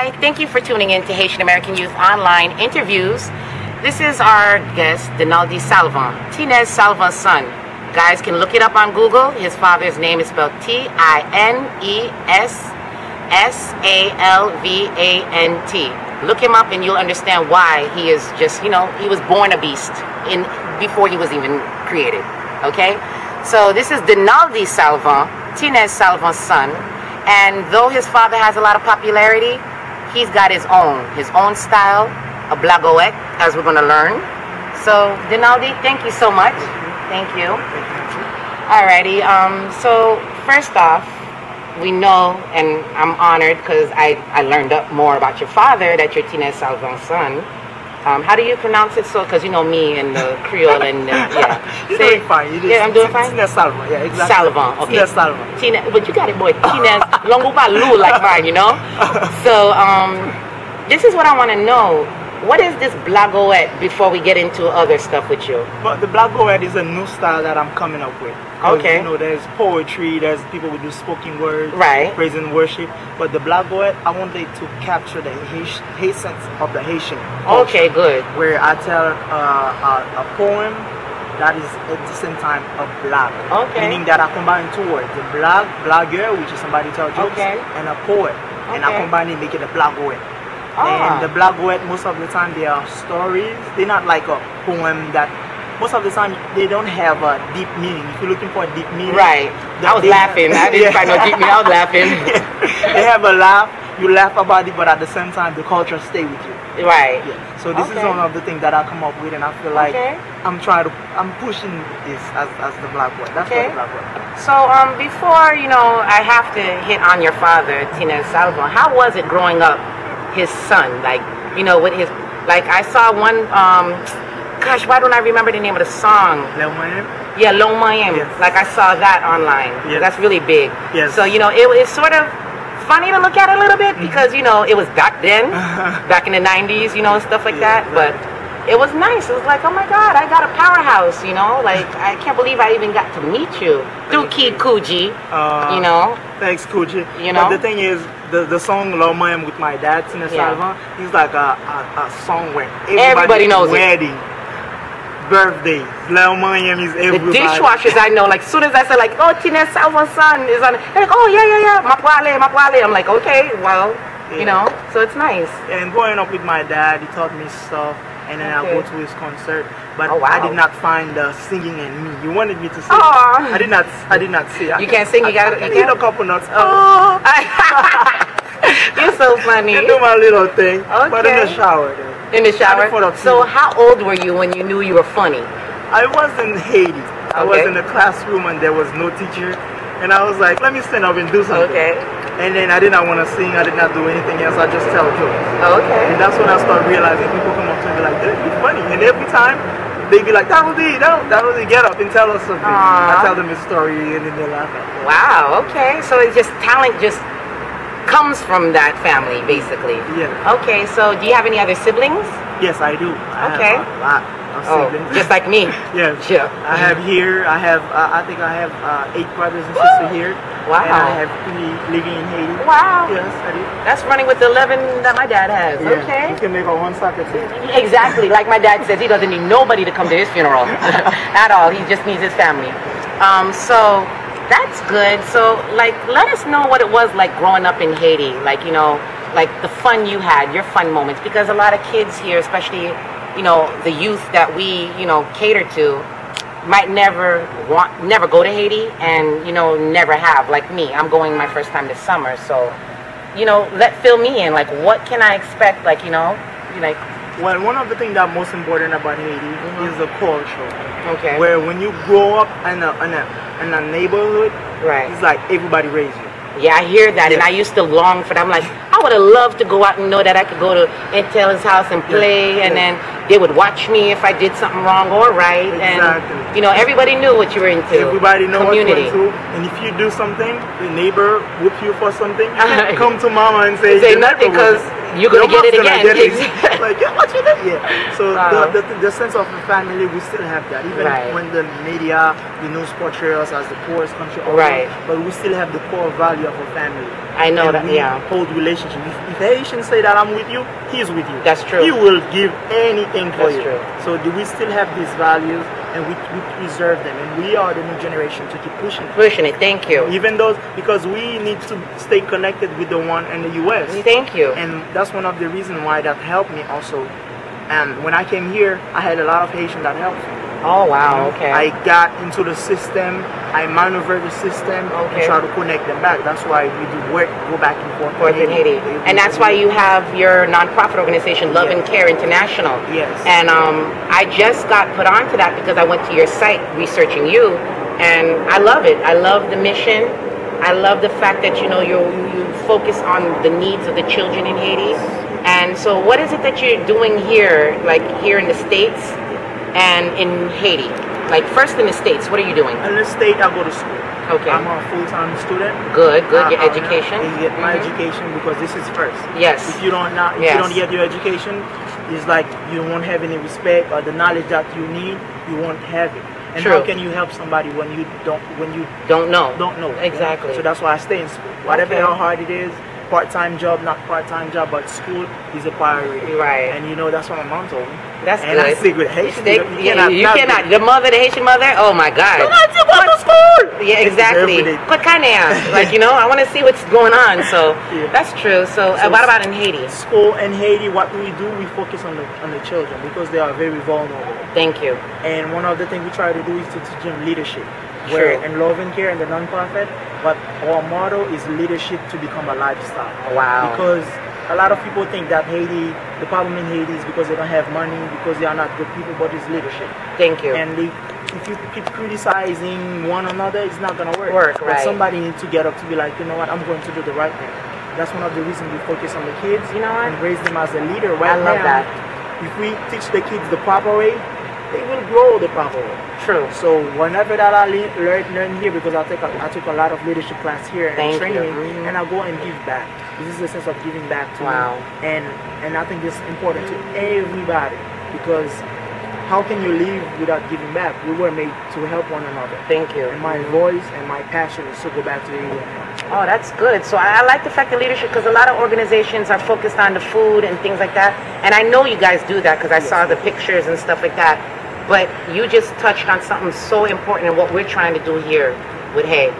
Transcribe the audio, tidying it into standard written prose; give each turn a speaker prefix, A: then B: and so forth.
A: Hi, thank you for tuning in to Haitian American Youth Online Interviews. This is our guest, Donaldy Salvant, Tinez Salvant's son. Guys can look it up on Google. His father's name is spelled T-I-N-E-S-S-A-L-V-A-N-T. Look him up and you'll understand why he is just, he was born a beast before he was even created. Okay? So this is Donaldy Salvant, Tinez Salvant's son. And though his father has a lot of popularity, he's got his own style, a Blagoete, as we're going to learn. So, Donaldy, thank you so much. Thank you. Alrighty, so first off, we know, and I'm honored because I learned up more about your father, that you're Tinez Salvant's son. How do you pronounce it? So, because you know me and the Creole and yeah.
B: You're doing fine.
A: Yeah, I'm doing fine.
B: Tinez Salvant, yeah, exactly.
A: Salvant, okay.
B: Tinez Salvant.
A: But you got it, boy. Tinez, longupa lu like mine, you know. So, this is what I want to know. What is this Blagoete before we get into other stuff with you?
B: But the Blagoete is a new style that I'm coming up with.
A: Okay.
B: You know, there's poetry, there's people who do spoken word,
A: right,
B: praise and worship. But the Blagoete, I wanted to capture the essence of the Haitian culture. Okay, good. Where I tell a poem that is at the same time a blag. Okay. Meaning that I combine two words. The blagueur, which is somebody tell jokes, okay, and a poet. Okay. And I combine it, make it a Blagoete. And the Blagoete, most of the time they are stories. They're not like a poem that, most of the time they don't have a deep meaning. If you're looking for a deep meaning, right? I was laughing. I didn't find no deep meaning. I was laughing. They have a laugh. You laugh about it, but at the same time the culture stay with you. Right. Yeah. So this is one of the things that I come up with, and I feel like I'm pushing this as the Blagoete. That's what the Blagoete.
A: So before I have to hit on your father, Tinez Salvant. How was it growing up? His son, like, with his, like, I saw one, gosh, why don't I remember the name of the song?
B: Long Mayem?
A: Yeah, Long Mayem. Yes. Like, I saw that online. Yes. That's really big. Yes. So, it's sort of funny to look at a little bit because, it was back then, back in the 90s, stuff like that. But it was nice. It was like, oh my God, I got a powerhouse, like, I can't believe I even got to meet you through Kid Kuji,
B: Thanks, Kuji. But the thing is, the song Long Mayem with my dad, Tinez Salvant, is like a song where everybody knows wedding, birthday, Long Mayem is everybody.
A: The dishwashers I know, like, as soon as I say, like, oh, Tinez Salvant's son is on it, they're like, oh, yeah, Mapwale. I'm like, okay, well, so it's nice.
B: And growing up with my dad, he taught me stuff. And then I go to his concert, but I did not find the singing in me. You wanted me to sing. I did not sing.
A: You can't sing. You got.
B: I need a couple notes.
A: Oh. You're so funny.
B: I do my little thing, but in the shower. Then.
A: In the shower. So how old were you when you knew you were funny?
B: I was in Haiti. I was in the classroom and there was no teacher, and I was like, let me stand up and do something. Okay. And then I did not want to sing, I did not do anything else, I just tell jokes. Okay. And that's when I started realizing people come up to me like, dude, you're funny. And every time, they be like, Donaldy, get up and tell us something. I tell them a story and then they laugh at me. Wow, okay. So it's just, talent just comes from that family, basically. Yeah. Okay, so do you have any other siblings? Yes, I do. I have a lot of siblings.
A: Just like me.
B: Yes. Yeah. I think I have 8 brothers and sisters here. Wow. And I have 3 living in Haiti. Wow. Yes, I do.
A: That's running with the 11 that my dad has. Yeah. Okay.
B: You can make a one soccer team.
A: Exactly. Like my dad says, he doesn't need nobody to come to his funeral at all. He just needs his family. So that's good. So, like, let us know what it was like growing up in Haiti. Like, like the fun you had, your fun moments. Because a lot of kids here, especially, the youth that we, cater to, might never go to Haiti and never have. Like me, I'm going my first time this summer, so fill me in, like, what can I expect, like, like.
B: Well, one of the things that most important about Haiti is the culture. Okay. Where when you grow up in a neighborhood, right, it's like everybody raised you.
A: Yeah, I hear that, and I used to long for that. I'm like, I would have loved to go out and know that I could go to Intel's house and play, and then they would watch me if I did something wrong or right. Exactly. And everybody knew what you were into.
B: Everybody knew what you were into. And if you do something, the neighbor whoop you for something, come to mama and say nothing, because
A: you're gonna get it again.
B: Like, yeah, what you did? Yeah. So the sense of the family, we still have that. Even when the media, the news portray us as the poorest country on earth, but we still have the core value of a family.
A: I know that.
B: We hold relationship. If Haitians say that I'm with you, he's with you.
A: That's true.
B: He will give anything for you.
A: True.
B: So we still have these values, and we preserve them, and we are the new generation to keep pushing it.
A: Pushing it. Thank you.
B: Even those, because we need to stay connected with the one in the U.S.
A: Thank you.
B: And that's one of the reasons why that helped me also. And when I came here, I had a lot of Haitians that helped me.
A: Oh wow, okay.
B: I got into the system, I maneuvered the system, and try to connect them back. That's why we do work, go back and forth
A: in Haiti. And that's why you have your nonprofit organization, Love and Care International.
B: Yes.
A: And I just got put onto that because I went to your site researching you, and I love it. I love the mission. I love the fact that you focus on the needs of the children in Haiti. And so what is it that you're doing here, like here in the States and in Haiti? Like first in the States, what are you doing?
B: In the States, I go to school.
A: Okay.
B: I'm a full-time student.
A: Good, your education.
B: You get my education because this is first.
A: Yes.
B: If you don't get your education, it's like you won't have any respect, or the knowledge that you need, you won't have it. And how can you help somebody when you don't know?
A: Exactly.
B: So that's why I stay in school. Whatever how hard it is, part-time job, not part-time job, but school is a priority.
A: Right.
B: And that's what my mom told me.
A: That's
B: and
A: good.
B: I stick with Haitian.
A: You cannot. The mother, the Haitian mother. Oh my God.
B: You got to go to school.
A: Yeah, exactly. But kind of like I want to see what's going on. So that's true. So what about in Haiti?
B: School in Haiti, what we do, we focus on the children because they are very vulnerable.
A: Thank you.
B: And one of the things we try to do is to teach them leadership. Where in Love and Care and the non-profit, but our motto is leadership to become a lifestyle.
A: Wow.
B: Because a lot of people think that Haiti, the problem in Haiti is because they don't have money, because they are not good people, but it's leadership.
A: Thank you.
B: And if you keep criticizing one another, it's not going to work. But somebody needs to get up to be like, you know what, I'm going to do the right thing. That's one of the reasons we focus on the kids and raise them as a leader.
A: I love that.
B: If we teach the kids the proper way, they will grow the proper way.
A: True.
B: So whenever that I learn here, because I took a lot of leadership class here and training, and I go and give back. This is the sense of giving back to me. And I think this is important to everybody, because how can you live without giving back? We were made to help one another.
A: Thank you.
B: And my voice and my passion is to go back to everyone else.
A: Oh, that's good. So I like the fact of leadership, because a lot of organizations are focused on the food and things like that. And I know you guys do that because I saw the pictures and stuff like that. But you just touched on something so important in what we're trying to do here with Hay.